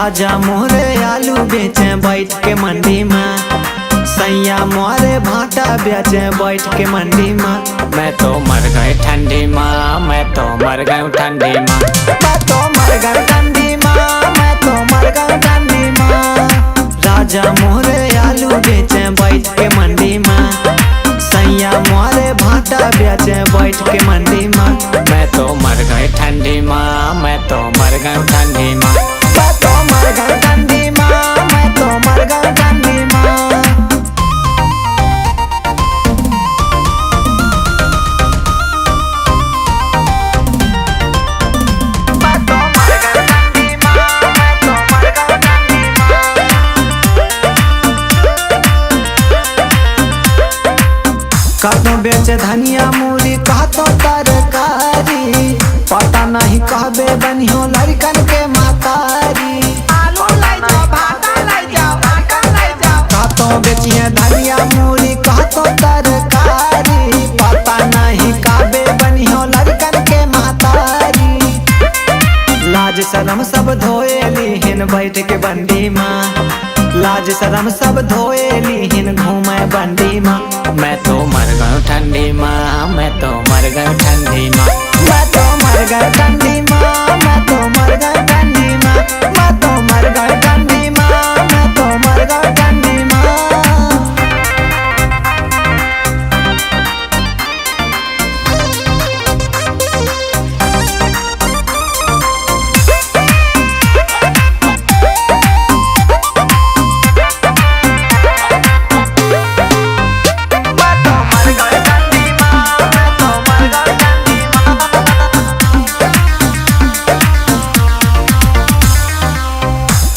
राजा मोरे आलू बेचे बैठ के मंडी में, सैया मोरे भाटा बेचे बैठ के मंडी में। मैं तो मर गई ठंडी माँ, मैं तो मर गई ठंडी माँ, मैं तो मर गई ठंडी माँ, मैं तो मर गई ठंडी माँ। राजा मोरे आलू बेचे बैठ के मंडी में, सैया मोरे भाटा बेचे बैठ के मंडी में। मैं तो मर गई ठंडी माँ, मैं तो मर गई ठंडी माँ, मैं तो मर गई ठंडी माँ, मैं तो मर गई ठंडी माँ। कहतो बेचे धनिया मूली, कहतो तरकारी, पता नहीं कहबे बनियो लड़कन के मातारी। कहतो बेचिए धनिया मूली, कहतो तरकारी, पता नहीं कहबे बनियो लड़कन के मातारी। लाज शरम सब धोएली हिन बैठ के बंडी माँ, लाज शरम सब धोएली हिन घूमे बंडी माँ। मैं तो मर गई ठंडी माँ, मैं तो मर गई ठंडी माँ, मैं तो मर गई ठंडी माँ, मैं तो मर गई ठंडी माँ, मैं तो मर गई ठंडी माँ, मैं तो मर गई ठंडी माँ।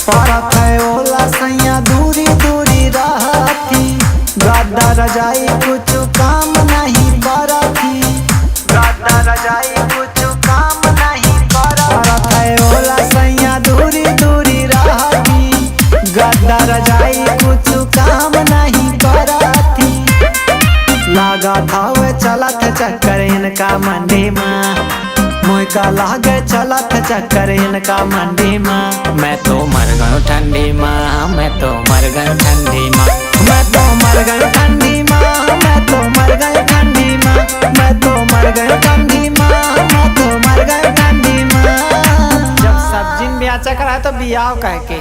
परत है ओला सैया दूरी दूरी रहती, गद्दा रजाई कुछ काम नहीं करती, गद्दा रजाई कुछ काम नहीं करती। परत है ओला सैया दूरी दूरी रहती, गद्दा रजाई कुछ काम नहीं करती। लागा था वे चलत चक्कर इनका मंडी में, मोका लागे चलत चक्कर इनका मंडी में। मैं तो मर गई ठंडी माँ, मैं तो मर गई ठंडी माँ, मैं तो मर गई ठंडी माँ, मैं तो मर गई ठंडी माँ, मैं तो मर गई ठंडी माँ, मैं तो मर गई ठंडी माँ। जब सब्जी बेचा करा तो बियाह कह के